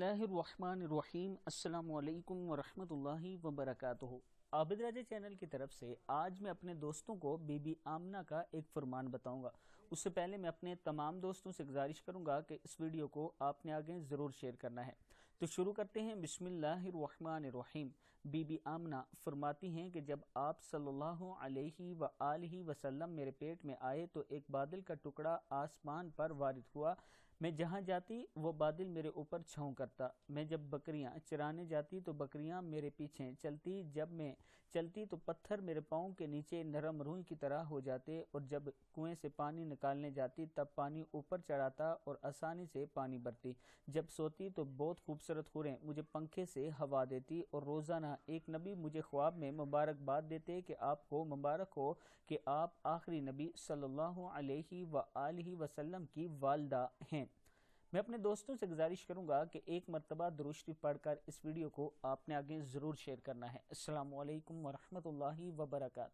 बिस्मिल्लाहिर्रहमानिर्रहीम। अस्सलामु अलैकुम वरहमतुल्लाहि वबरकातुहू। आबिद राजा चैनल की तरफ से आज मैं अपने दोस्तों को बीबी आमना का एक फरमान बताऊंगा। उससे पहले मैं अपने तमाम दोस्तों से गुजारिश करूंगा कि इस वीडियो को आपने आगे ज़रूर शेयर करना है। तो शुरू करते हैं। बिस्मिल्लाहिर्रहमानिर्रहीम। बीबी आमना फरमाती हैं कि जब आप सल्लल्लाहु अलैहि व आलिहि वसल्लम मेरे पेट में आए तो एक बादल का टुकड़ा आसमान पर वारिद हुआ। मैं जहाँ जाती वो बादल मेरे ऊपर छाँव करता। मैं जब बकरियाँ चराने जाती तो बकरियाँ मेरे पीछे चलती। जब मैं चलती तो पत्थर मेरे पाँव के नीचे नरम रूई की तरह हो जाते, और जब कुएं से पानी निकालने जाती तब पानी ऊपर चढ़ाता और आसानी से पानी भरती। जब सोती तो बहुत खूबसूरत हुरें मुझे पंखे से हवा देती, और रोज़ाना एक नबी मुझे ख्वाब में मुबारकबाद देते कि आपको मुबारक हो कि आप आखिरी नबी सल्लल्लाहु अलैहि व आलिहि वसल्लम की वालदा हैं। मैं अपने दोस्तों से गुजारिश करूंगा कि एक मरतबा दुरूद शरीफ पढ़कर इस वीडियो को आपने आगे ज़रूर शेयर करना है। अस्सलामु अलैकुम वरहमतुल्लाहि वबरकातुहू।